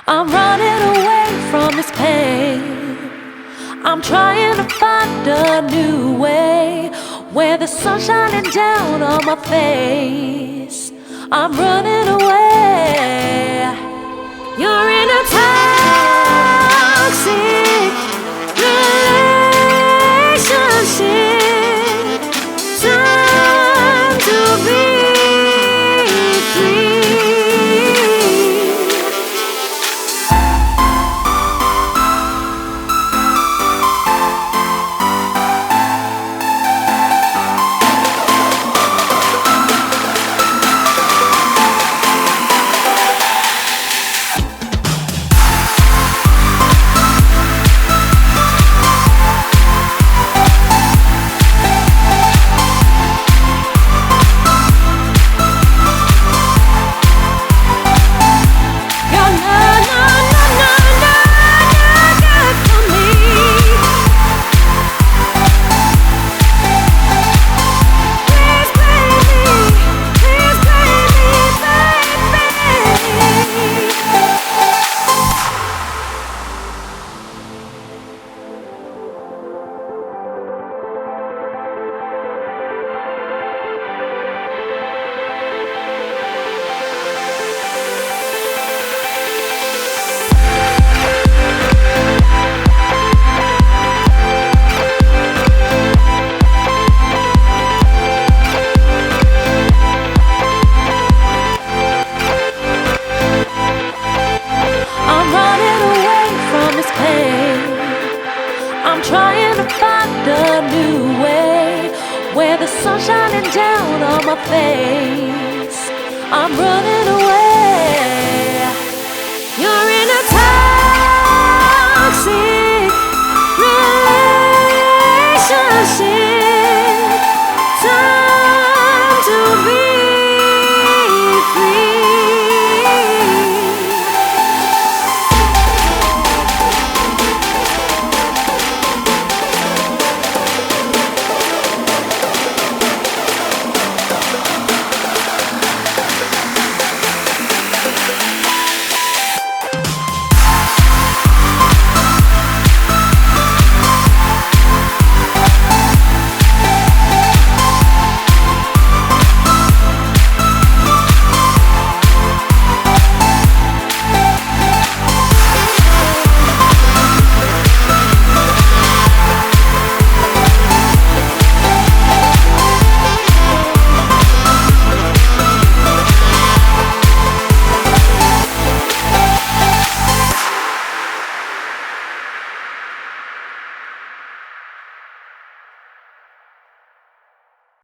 I'm running away from this pain. I'm trying to find a new way where the sun's shining down on my face. I'm running away. You're in a toxic relationship. Time to be free. Trying to find a new way where the sun's shining down on my face. I'm running away.